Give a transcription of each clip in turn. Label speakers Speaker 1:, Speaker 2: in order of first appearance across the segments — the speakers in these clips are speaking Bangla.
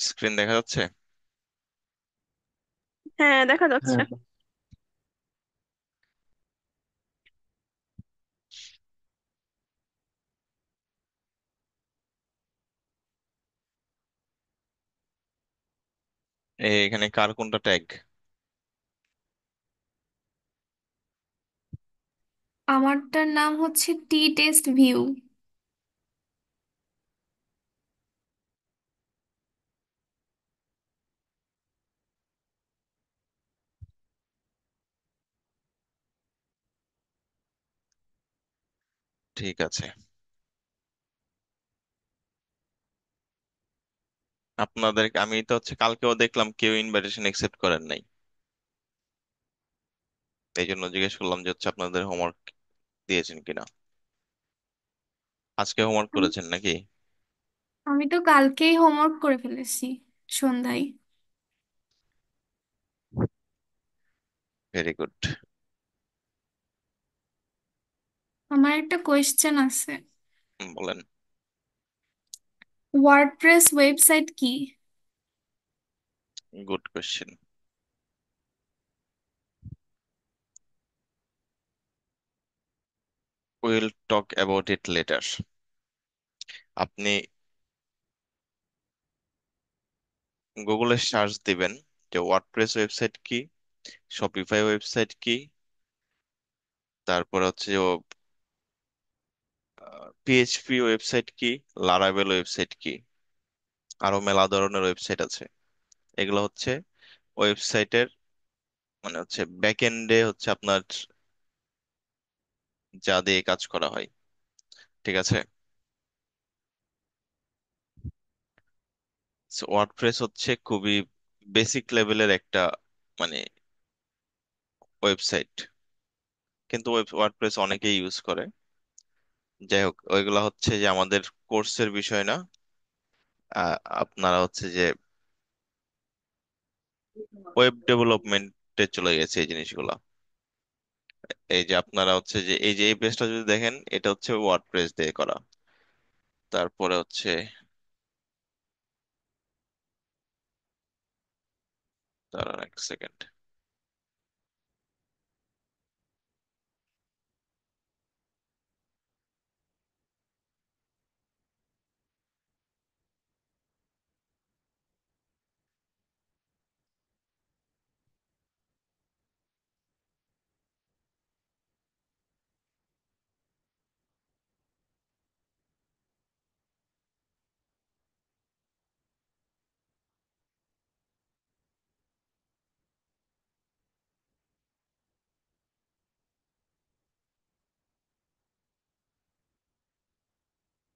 Speaker 1: স্ক্রিন দেখা যাচ্ছে?
Speaker 2: হ্যাঁ, দেখা যাচ্ছে।
Speaker 1: হ্যাঁ। এখানে কার কোনটা ট্যাগ?
Speaker 3: আমারটার নাম হচ্ছে টি টেস্ট ভিউ।
Speaker 1: ঠিক আছে। আপনাদের আমি তো হচ্ছে কালকেও দেখলাম কেউ ইনভাইটেশন একসেপ্ট করেন নাই। এই জন্য জিজ্ঞেস করলাম যে হচ্ছে আপনাদের হোমওয়ার্ক দিয়েছেন কিনা। আজকে হোমওয়ার্ক
Speaker 3: আমি
Speaker 1: করেছেন নাকি?
Speaker 3: আমি তো কালকেই হোমওয়ার্ক করে ফেলেছি সন্ধ্যায়।
Speaker 1: Very good.
Speaker 3: আমার একটা কোয়েশ্চেন আছে।
Speaker 1: বলেন।
Speaker 3: ওয়ার্ডপ্রেস ওয়েবসাইট কি?
Speaker 1: Good question. Will talk about it later. আপনি গুগলে সার্চ দিবেন যে ওয়ার্ডপ্রেস ওয়েবসাইট কি, শপিফাই ওয়েবসাইট কি, তারপর হচ্ছে পিএইচপি ওয়েবসাইট কি, লারাভেল ওয়েবসাইট কি, আরো মেলা ধরনের ওয়েবসাইট আছে। এগুলো হচ্ছে ওয়েবসাইটের মানে হচ্ছে ব্যাকএন্ডে হচ্ছে আপনার যা দিয়ে কাজ করা হয়। ঠিক আছে। ওয়ার্ডপ্রেস হচ্ছে খুবই বেসিক লেভেলের একটা মানে ওয়েবসাইট, কিন্তু ওয়ার্ডপ্রেস অনেকেই ইউজ করে। যাই হোক, ওইগুলা হচ্ছে যে আমাদের কোর্সের বিষয় না। আপনারা হচ্ছে যে ওয়েব ডেভেলপমেন্টে চলে গেছে এই জিনিসগুলা। এই যে আপনারা হচ্ছে যে এই পেজটা যদি দেখেন, এটা হচ্ছে ওয়ার্ডপ্রেস দিয়ে করা। তারপরে হচ্ছে দাঁড়ান এক সেকেন্ড।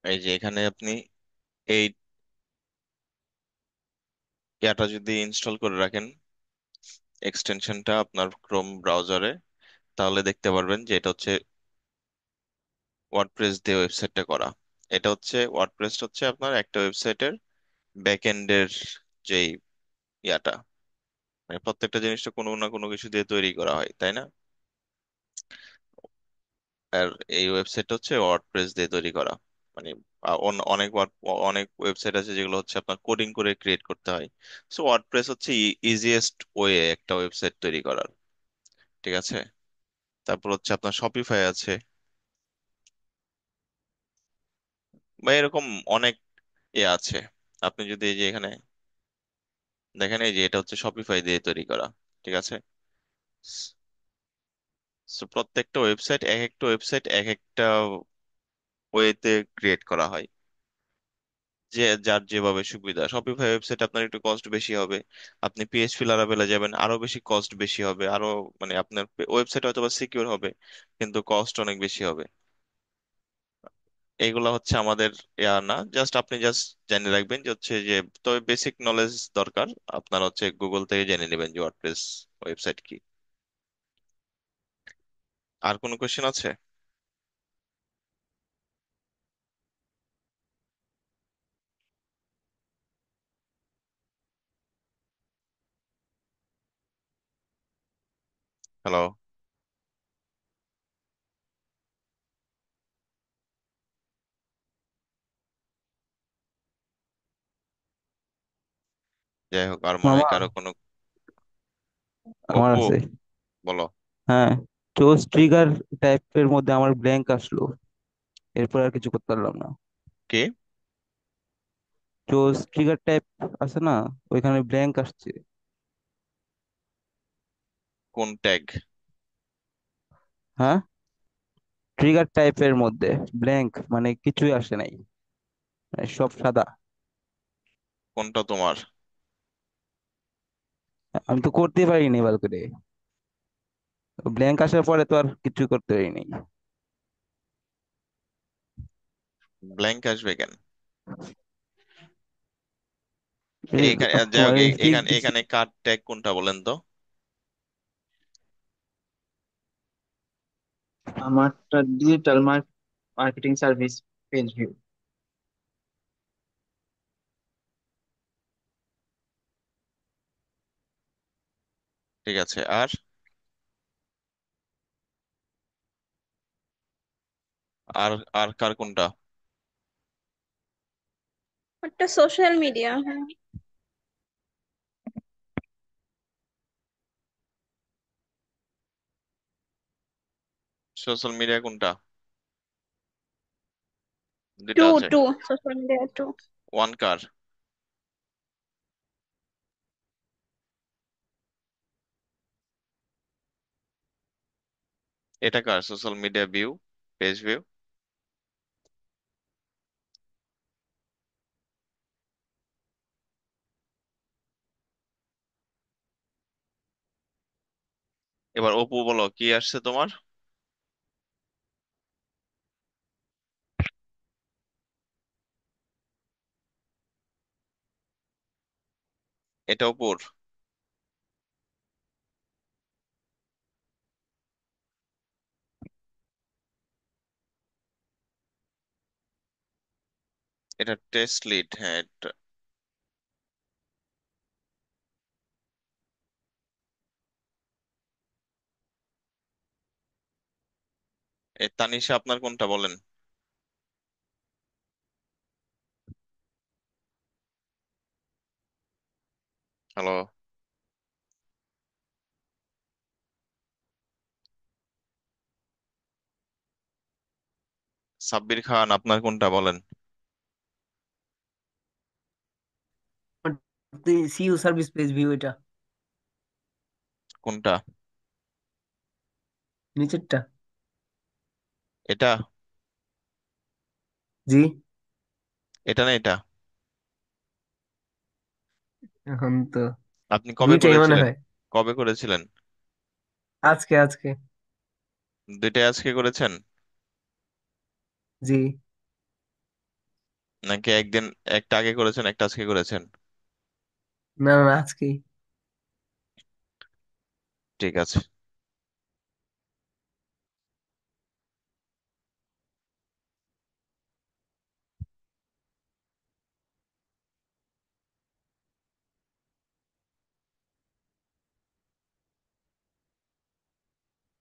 Speaker 1: এই যে এখানে আপনি এই ইয়াটা যদি ইনস্টল করে রাখেন, এক্সটেনশনটা আপনার ক্রোম ব্রাউজারে, তাহলে দেখতে পারবেন যে এটা হচ্ছে ওয়ার্ডপ্রেস দিয়ে ওয়েবসাইটটা করা। এটা হচ্ছে ওয়ার্ডপ্রেস হচ্ছে আপনার একটা ওয়েবসাইটের ব্যাকএন্ডের যেই ইয়াটা, মানে প্রত্যেকটা জিনিসটা কোনো না কোনো কিছু দিয়ে তৈরি করা হয়, তাই না? আর এই ওয়েবসাইটটা হচ্ছে ওয়ার্ডপ্রেস দিয়ে তৈরি করা। মানে অনেক ওয়েবসাইট আছে যেগুলো হচ্ছে আপনার কোডিং করে ক্রিয়েট করতে হয়। সো ওয়ার্ডপ্রেস হচ্ছে ইজিয়েস্ট ওয়ে একটা ওয়েবসাইট তৈরি করার। ঠিক আছে। তারপর হচ্ছে আপনার শপিফাই আছে, বা এরকম অনেক আছে। আপনি যদি এই যে এখানে দেখেন, এই যে এটা হচ্ছে শপিফাই দিয়ে তৈরি করা। ঠিক আছে। সো প্রত্যেকটা ওয়েবসাইট এক একটা ওয়েবসাইট এক একটা ওয়েতে ক্রিয়েট করা হয়, যে যার যেভাবে সুবিধা। শপিফাই ওয়েবসাইট আপনার একটু কস্ট বেশি হবে। আপনি পিএইচপি লারাভেলে যাবেন, আরো বেশি কস্ট বেশি হবে, আরো মানে আপনার ওয়েবসাইট হয়তো বা সিকিউর হবে, কিন্তু কস্ট অনেক বেশি হবে। এইগুলা হচ্ছে আমাদের ইয়া না, জাস্ট আপনি জাস্ট জেনে রাখবেন যে হচ্ছে যে, তবে বেসিক নলেজ দরকার। আপনার হচ্ছে গুগল থেকে জেনে নেবেন যে ওয়ার্ডপ্রেস ওয়েবসাইট কি। আর কোনো কোশ্চেন আছে? হ্যালো? যাই হোক, আর মনে হয়
Speaker 3: মামা,
Speaker 1: কারো কোনো।
Speaker 3: আমার
Speaker 1: অপু,
Speaker 3: আছে।
Speaker 1: বলো।
Speaker 3: হ্যাঁ, চোজ ট্রিগার টাইপের মধ্যে আমার ব্ল্যাঙ্ক আসলো, এরপর আর কিছু করতে পারলাম না।
Speaker 1: কে?
Speaker 3: চোজ ট্রিগার টাইপ আছে না, ওইখানে ব্ল্যাঙ্ক আসছে।
Speaker 1: কোন ট্যাগ?
Speaker 3: হ্যাঁ, ট্রিগার টাইপের মধ্যে ব্ল্যাঙ্ক, মানে কিছুই আসে নাই, মানে সব সাদা।
Speaker 1: কোনটা তোমার?
Speaker 3: আমি তো করতে পারিনি এবার করে, ব্ল্যাঙ্ক আসার পরে তো আর কিছু করতে পারিনি।
Speaker 1: ব্ল্যাঙ্ক আসবে কেন?
Speaker 3: এই
Speaker 1: এখানে যাই হোক,
Speaker 3: মানে
Speaker 1: এখানে এখানে কার ট্যাগ কোনটা বলেন তো?
Speaker 2: আমারটা digital marketing service page view.
Speaker 1: ঠিক আছে, আর আর আর কার কোনটা?
Speaker 4: একটা সোশ্যাল মিডিয়া, হ্যাঁ।
Speaker 1: সোশ্যাল মিডিয়া কোনটা? দুইটা
Speaker 4: টু
Speaker 1: আছে।
Speaker 4: Two social media two.
Speaker 1: One কার? এটা কার social media view, page view? এবার অপু বলো, কি আসছে তোমার? এটা অপুর? এটা টেস্ট লিড, হ্যাঁ তানিশা, আপনার কোনটা বলেন? হ্যালো? সাব্বির খান, আপনার কোনটা বলেন?
Speaker 2: সিইও সার্ভিস পেজ ভিউ এটা,
Speaker 1: কোনটা?
Speaker 2: নিচেরটা।
Speaker 1: এটা?
Speaker 2: জি।
Speaker 1: এটা না এটা?
Speaker 2: এখন তো
Speaker 1: আপনি কবে
Speaker 2: দুইটাই মনে
Speaker 1: করেছিলেন?
Speaker 2: হয়।
Speaker 1: কবে করেছিলেন?
Speaker 2: আজকে আজকে।
Speaker 1: দুইটাই আজকে করেছেন?
Speaker 2: জি।
Speaker 1: নাকি একদিন, একটা আগে করেছেন একটা আজকে করেছেন?
Speaker 2: না না, আজকেই।
Speaker 1: ঠিক আছে।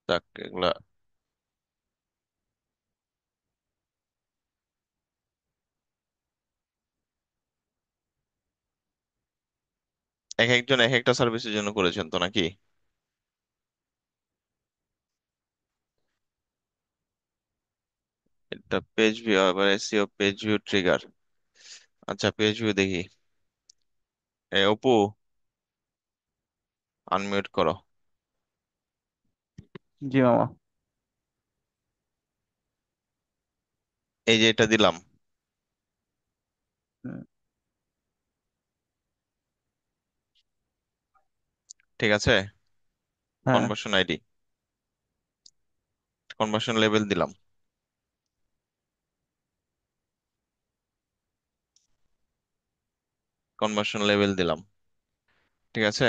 Speaker 1: যাক, এগুলা এক একজন এক একটা সার্ভিসের জন্য করেছেন তো নাকি? এটা পেজ ভিউ, আবার এসইও পেজ ভিউ ট্রিগার। আচ্ছা, পেজ ভিউ দেখি। অপু, আনমিউট করো।
Speaker 3: জি মামা।
Speaker 1: এই যে এটা দিলাম,
Speaker 3: হুম,
Speaker 1: ঠিক আছে?
Speaker 3: হ্যাঁ
Speaker 1: কনভার্সন আইডি, কনভার্সন লেভেল দিলাম, কনভার্সন লেভেল দিলাম। ঠিক আছে?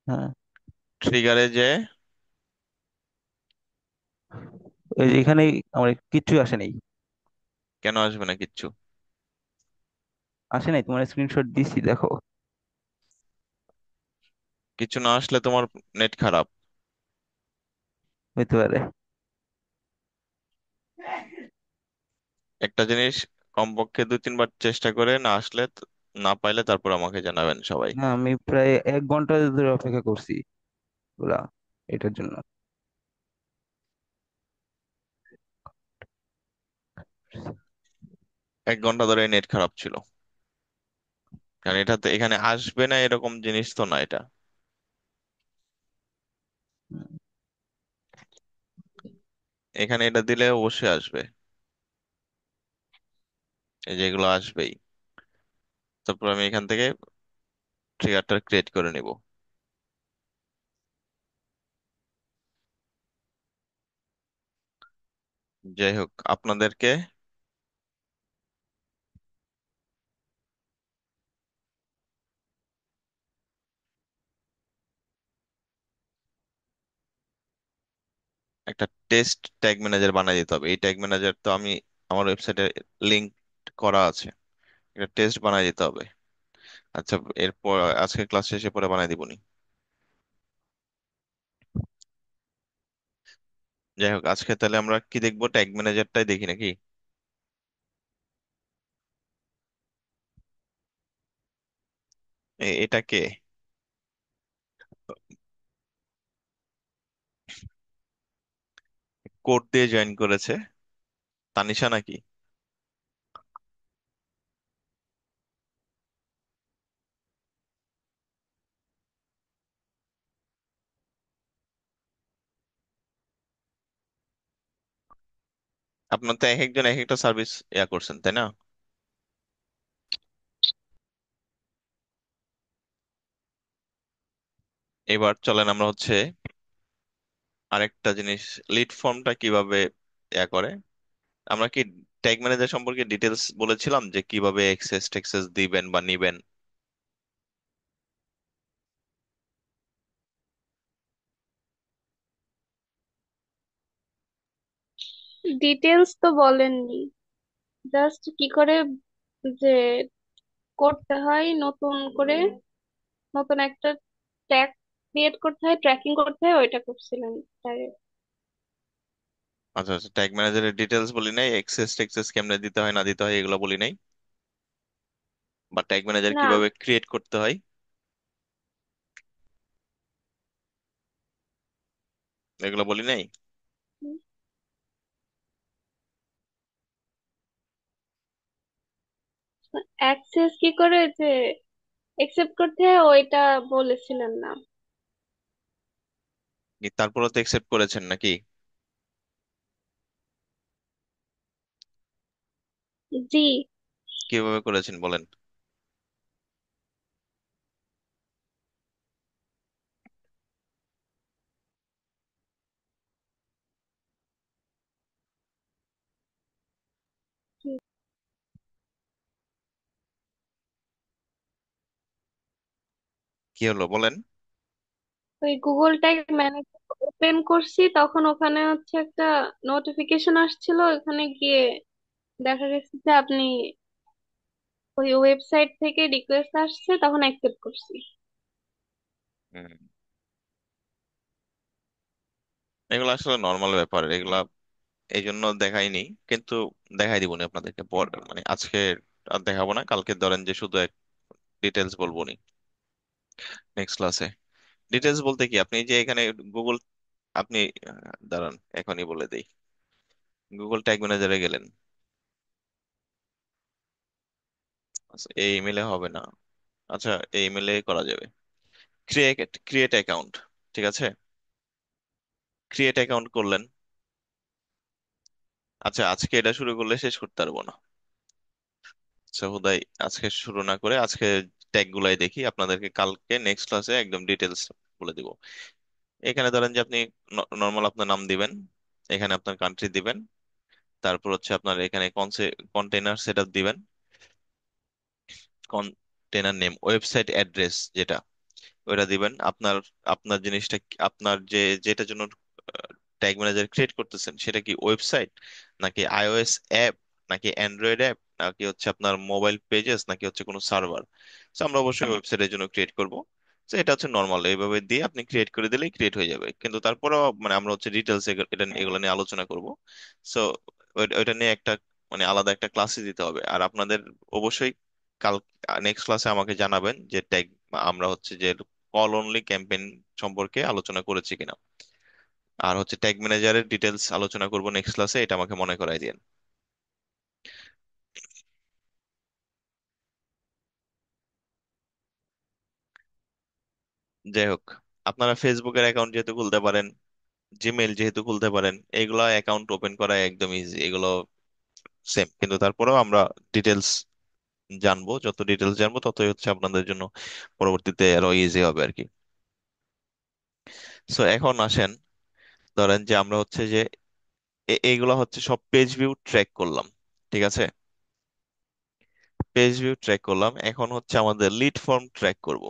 Speaker 3: হ্যাঁ,
Speaker 1: ট্রিগারে যে,
Speaker 3: এই যে এখানে আমার কিচ্ছু আসে নাই।
Speaker 1: কেন আসবে না কিচ্ছু?
Speaker 3: আসে নাই, তোমার স্ক্রিনশট দিছি দেখো।
Speaker 1: কিছু না আসলে তোমার নেট খারাপ।
Speaker 3: হইতে পারে।
Speaker 1: একটা জিনিস কমপক্ষে 2-3 বার চেষ্টা করে না আসলে না পাইলে তারপর আমাকে জানাবেন সবাই।
Speaker 3: না, আমি প্রায় 1 ঘন্টা ধরে অপেক্ষা করছি পুরা এটার জন্য।
Speaker 1: 1 ঘন্টা ধরে নেট খারাপ ছিল? কারণ এটা তো এখানে আসবে না এরকম জিনিস তো না এটা। এখানে এটা দিলে অবশ্যই আসবে, এই যে এগুলো আসবেই। তারপর আমি এখান থেকে ট্রিগারটা ক্রিয়েট করে নিব। যাই হোক, আপনাদেরকে একটা টেস্ট ট্যাগ ম্যানেজার বানিয়ে দিতে হবে। এই ট্যাগ ম্যানেজার তো আমি আমার ওয়েবসাইটে লিংক করা আছে, একটা টেস্ট বানিয়ে দিতে হবে। আচ্ছা, এরপর আজকে ক্লাস শেষে পরে বানিয়ে দিবনি। যাই হোক, আজকে তাহলে আমরা কি দেখবো, ট্যাগ ম্যানেজারটাই দেখি নাকি? এটা কে কোড দিয়ে জয়েন করেছে? তানিশা নাকি? আপনার তো এক একজন এক একটা সার্ভিস ইয়া করছেন, তাই না? এবার চলেন আমরা হচ্ছে আরেকটা জিনিস, লিড ফর্মটা কিভাবে ইয়া করে। আমরা কি ট্যাগ ম্যানেজার সম্পর্কে ডিটেলস বলেছিলাম যে কিভাবে অ্যাক্সেস টেক্সেস দিবেন বা নিবেন?
Speaker 4: ডিটেলস তো বলেননি, জাস্ট কি করে যে করতে হয়, নতুন করে নতুন একটা ট্যাগ ক্রিয়েট করতে হয়, ট্র্যাকিং করতে হয়, ওইটা করছিলেন তাই।
Speaker 1: আচ্ছা আচ্ছা, ট্যাগ ম্যানেজারের ডিটেলস বলি নাই, অ্যাক্সেস টেক্সেস কেমনে দিতে হয় না দিতে হয় এগুলো বলি নাই, বা ট্যাগ ম্যানেজার
Speaker 4: না,
Speaker 1: কিভাবে ক্রিয়েট করতে হয় এগুলো বলি নাই।
Speaker 4: অ্যাক্সেস কি করে যে একসেপ্ট করতে হয় ওইটা বলেছিলেন না।
Speaker 1: তারপরে তো অ্যাকসেপ্ট করেছেন নাকি?
Speaker 4: জি।
Speaker 1: কিভাবে করেছেন বলেন। কি হলো বলেন।
Speaker 4: ওই গুগল ট্যাগ ম্যানেজার ওপেন করছি, তখন ওখানে হচ্ছে একটা নোটিফিকেশন আসছিল, ওখানে গিয়ে দেখা গেছে যে আপনি ওই ওয়েবসাইট থেকে রিকোয়েস্ট আসছে, তখন অ্যাকসেপ্ট করছি।
Speaker 1: হুম, এগুলো আসলে নর্মাল ব্যাপার, এগুলা এই জন্য দেখাইনি, কিন্তু দেখাই দিবনি আপনাদেরকে পর, মানে আজকে আর দেখাবো না, কালকে ধরেন যে শুধু এক ডিটেলস বলবো নি নেক্সট ক্লাসে। ডিটেলস বলতে কি, আপনি যে এখানে গুগল, আপনি দাঁড়ান এখনই বলে দেই। গুগল ট্যাগ ম্যানেজারে গেলেন, আচ্ছা এই ইমেলে হবে না, আচ্ছা এই ইমেলে করা যাবে। ক্রিয়েট ক্রিয়েট অ্যাকাউন্ট, ঠিক আছে, ক্রিয়েট অ্যাকাউন্ট করলেন। আচ্ছা আজকে এটা শুরু করলে শেষ করতে পারবো না, আচ্ছা হুদাই আজকে শুরু না করে আজকে ট্যাগ গুলাই দেখি, আপনাদেরকে কালকে নেক্সট ক্লাসে একদম ডিটেলস বলে দিব। এখানে ধরেন যে আপনি নর্মাল আপনার নাম দিবেন, এখানে আপনার কান্ট্রি দিবেন, তারপর হচ্ছে আপনার এখানে কন্টেনার সেটআপ দিবেন, কন্টেনার নেম, ওয়েবসাইট অ্যাড্রেস যেটা, ওইটা দিবেন। আপনার আপনার জিনিসটা আপনার যে যেটার জন্য ট্যাগ ম্যানেজার ক্রিয়েট করতেছেন সেটা কি ওয়েবসাইট, নাকি আইওএস অ্যাপ, নাকি অ্যান্ড্রয়েড অ্যাপ, নাকি হচ্ছে আপনার মোবাইল পেজেস, নাকি হচ্ছে কোনো সার্ভার। আমরা অবশ্যই ওয়েবসাইটের জন্য ক্রিয়েট করব। তো এটা হচ্ছে নর্মাল, এইভাবে দিয়ে আপনি ক্রিয়েট করে দিলেই ক্রিয়েট হয়ে যাবে, কিন্তু তারপরেও মানে আমরা হচ্ছে ডিটেলস এটা এগুলো নিয়ে আলোচনা করব। সো ওইটা নিয়ে একটা মানে আলাদা একটা ক্লাসই দিতে হবে। আর আপনাদের অবশ্যই কাল নেক্সট ক্লাসে আমাকে জানাবেন যে ট্যাগ, আমরা হচ্ছে যে কল অনলি ক্যাম্পেইন সম্পর্কে আলোচনা করেছি কিনা। আর হচ্ছে ট্যাগ ম্যানেজারের ডিটেলস আলোচনা করব নেক্সট ক্লাসে, এটা আমাকে মনে করাই দিন। যাই হোক, আপনারা ফেসবুকের অ্যাকাউন্ট যেহেতু খুলতে পারেন, জিমেইল যেহেতু খুলতে পারেন, এগুলো অ্যাকাউন্ট ওপেন করা একদম ইজি, এগুলো সেম। কিন্তু তারপরেও আমরা ডিটেলস জানবো, যত ডিটেলস জানবো ততই হচ্ছে আপনাদের জন্য পরবর্তীতে আরো ইজি হবে আর কি। সো এখন আসেন, ধরেন যে আমরা হচ্ছে যে এইগুলা হচ্ছে সব পেজ ভিউ ট্র্যাক করলাম, ঠিক আছে? পেজ ভিউ ট্র্যাক করলাম, এখন হচ্ছে আমাদের লিড ফর্ম ট্র্যাক করব।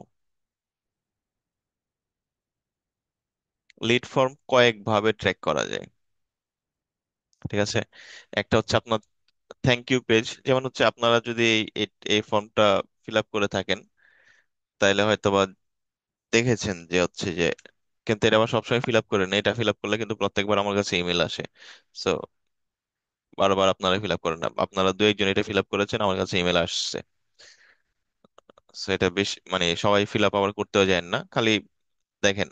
Speaker 1: লিড ফর্ম কয়েক ভাবে ট্র্যাক করা যায়, ঠিক আছে? একটা হচ্ছে আপনার থ্যাংক ইউ পেজ, যেমন হচ্ছে আপনারা যদি এই ফর্মটা ফিল আপ করে থাকেন, তাইলে হয়তো বা দেখেছেন যে হচ্ছে যে, কিন্তু এটা আবার সবসময় ফিল আপ করে না, এটা ফিল আপ করলে কিন্তু প্রত্যেকবার আমার কাছে ইমেল আসে। সো বারবার আপনারা ফিল আপ করেন না, আপনারা দু একজন এটা ফিল আপ করেছেন, আমার কাছে ইমেল আসছে। সো এটা বেশ, মানে সবাই ফিল আপ আবার করতেও যায় না, খালি দেখেন।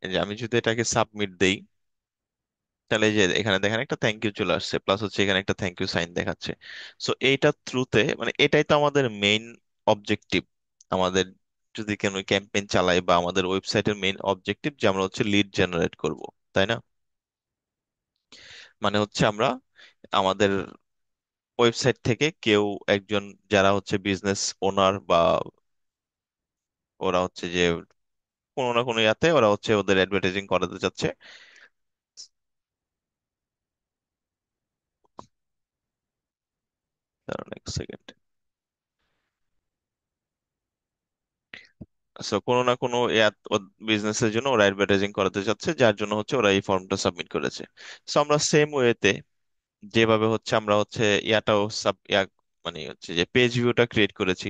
Speaker 1: এই যে আমি যদি এটাকে সাবমিট দেই, তাহলে এই যে এখানে দেখেন একটা থ্যাংক ইউ চলে আসছে, প্লাস হচ্ছে এখানে একটা থ্যাংক ইউ সাইন দেখাচ্ছে। সো এইটা থ্রুতে, মানে এটাই তো আমাদের মেইন অবজেক্টিভ। আমাদের যদি কোনো ক্যাম্পেইন চালাই বা আমাদের ওয়েবসাইটের মেইন অবজেক্টিভ যে আমরা হচ্ছে লিড জেনারেট করব, তাই না? মানে হচ্ছে আমরা আমাদের ওয়েবসাইট থেকে কেউ একজন, যারা হচ্ছে বিজনেস ওনার বা ওরা হচ্ছে যে কোনো না কোনো ইয়াতে ওরা হচ্ছে ওদের অ্যাডভার্টাইজিং করাতে চাচ্ছে। দাঁড়ান এক সেকেন্ড। সো কোনো না কোনো বিজনেসের জন্য ওরা অ্যাডভার্টাইজিং করাতে চাচ্ছে, যার জন্য হচ্ছে ওরা এই ফর্মটা সাবমিট করেছে। সো আমরা সেম ওয়েতে, যেভাবে হচ্ছে আমরা হচ্ছে ইয়াটাও মানে হচ্ছে যে পেজ ভিউটা ক্রিয়েট করেছি,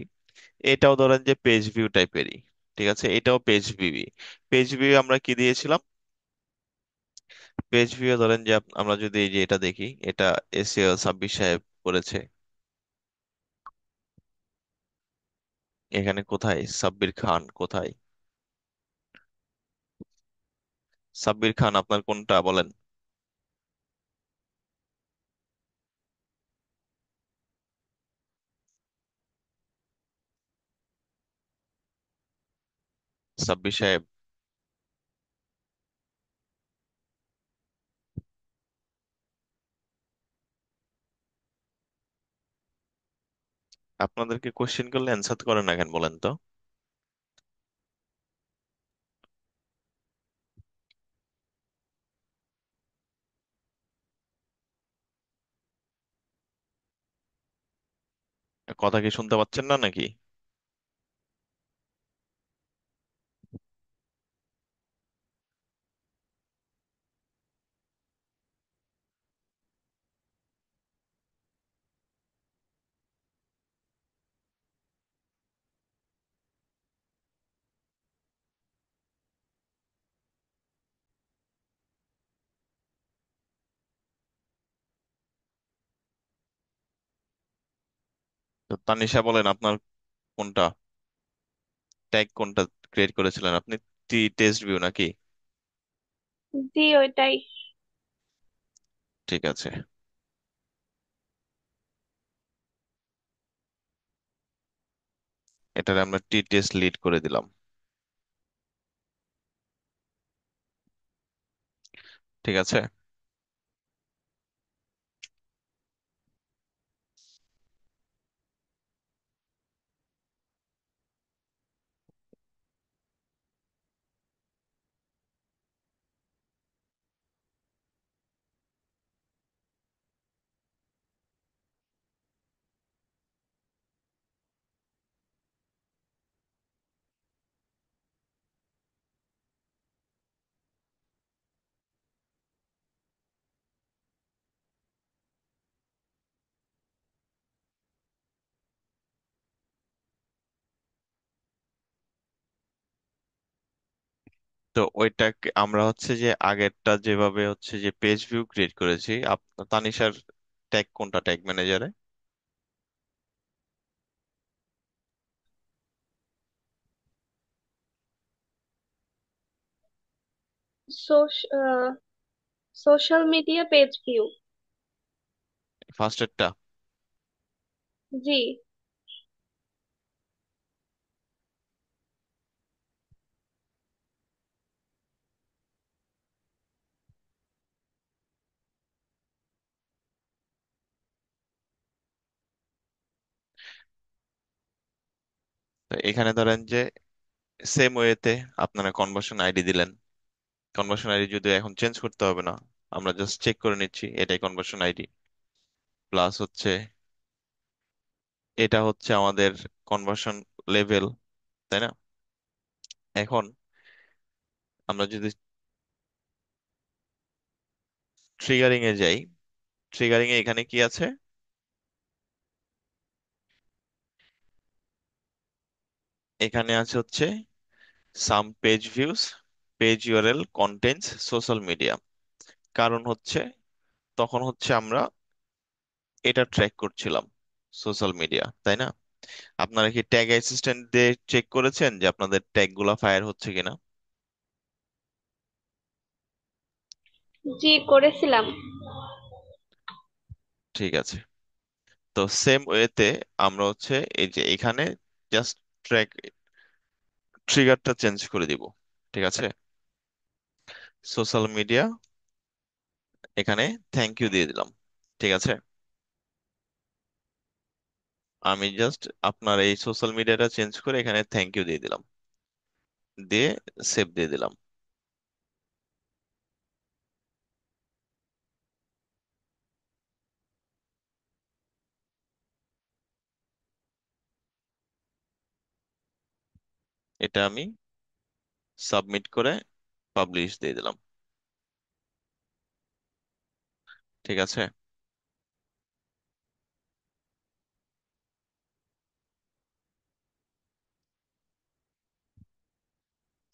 Speaker 1: এটাও ধরেন যে পেজ ভিউ টাইপেরই, ঠিক আছে? এটাও পেজ ভিউ। পেজ ভিউ আমরা কি দিয়েছিলাম? পেজ ভিউ ধরেন যে আমরা যদি এই যে এটা দেখি, এটা এসিও সাব্বির সাহেব করেছে। এখানে কোথায় সাব্বির খান, কোথায় সাব্বির খান, আপনার কোনটা বলেন? সাব্বির সাহেব, আপনাদেরকে কোশ্চেন করলে অ্যান্সার করেন না কেন বলেন তো? কথা কি শুনতে পাচ্ছেন না নাকি? তো তানিশা বলেন, আপনার কোনটা ট্যাগ, কোনটা ক্রিয়েট করেছিলেন আপনি? টেস্ট ভিউ নাকি?
Speaker 4: জি ওইটাই।
Speaker 1: ঠিক আছে, এটারে আমরা টেস্ট লিড করে দিলাম, ঠিক আছে। তো ওইটাকে আমরা হচ্ছে যে আগেরটা যেভাবে হচ্ছে যে পেজ ভিউ ক্রিয়েট করেছি, তানিশার ট্যাগ কোনটা ট্যাগ ম্যানেজারে?
Speaker 4: Social media page view.
Speaker 1: ফার্স্টেরটা?
Speaker 4: জি।
Speaker 1: তো এখানে ধরেন যে সেম ওয়েতে আপনারা কনভার্সন আইডি দিলেন। কনভার্সন আইডি যদি এখন চেঞ্জ করতে হবে না, আমরা জাস্ট চেক করে নিচ্ছি এটাই কনভার্সন আইডি। প্লাস হচ্ছে এটা হচ্ছে আমাদের কনভার্সন লেভেল, তাই না? এখন আমরা যদি ট্রিগারিং এ যাই, ট্রিগারিং এ এখানে কি আছে? এখানে আছে হচ্ছে some page views, page URL contents social media. কারণ হচ্ছে তখন হচ্ছে আমরা এটা ট্র্যাক করছিলাম, সোশ্যাল মিডিয়া, তাই না? আপনারা কি ট্যাগ অ্যাসিস্ট্যান্ট দিয়ে চেক করেছেন যে আপনাদের ট্যাগ গুলা ফায়ার হচ্ছে কিনা?
Speaker 4: জি, করেছিলাম।
Speaker 1: ঠিক আছে। তো সেম ওয়েতে আমরা হচ্ছে এই যে এখানে জাস্ট ট্র্যাক ট্রিগারটা চেঞ্জ করে দিব। ঠিক আছে, সোশ্যাল মিডিয়া, এখানে থ্যাংক ইউ দিয়ে দিলাম। ঠিক আছে, আমি জাস্ট আপনার এই সোশ্যাল মিডিয়াটা চেঞ্জ করে এখানে থ্যাংক ইউ দিয়ে দিলাম, দিয়ে সেভ দিয়ে দিলাম। এটা আমি সাবমিট করে পাবলিশ দিয়ে দিলাম। ঠিক আছে।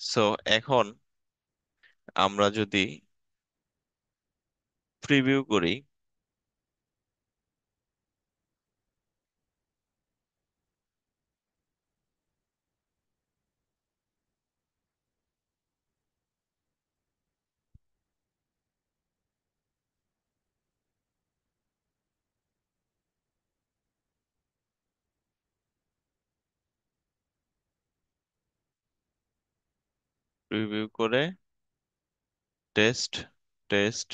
Speaker 1: সো এখন আমরা যদি প্রিভিউ করি, প্রিভিউ করে টেস্ট টেস্ট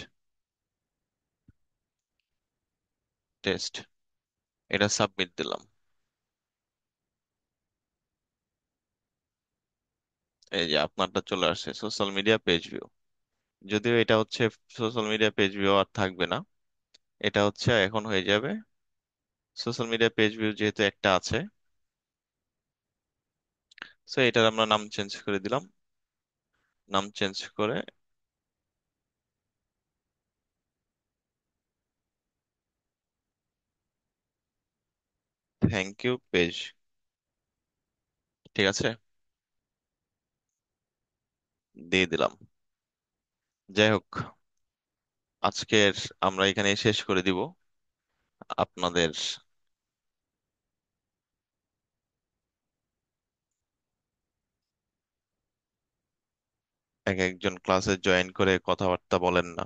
Speaker 1: টেস্ট, এটা সাবমিট দিলাম। এই যে আপনারটা চলে আসছে সোশ্যাল মিডিয়া পেজ ভিউ। যদিও এটা হচ্ছে সোশ্যাল মিডিয়া পেজ ভিউ আর থাকবে না, এটা হচ্ছে এখন হয়ে যাবে সোশ্যাল মিডিয়া পেজ ভিউ যেহেতু একটা আছে। সো এটার আমরা নাম চেঞ্জ করে দিলাম। নাম চেঞ্জ করে থ্যাংক ইউ পেজ। ঠিক আছে, দিয়ে দিলাম। যাই হোক, আজকের আমরা এখানে শেষ করে দিব। আপনাদের এক একজন ক্লাসে জয়েন করে কথাবার্তা বলেন না।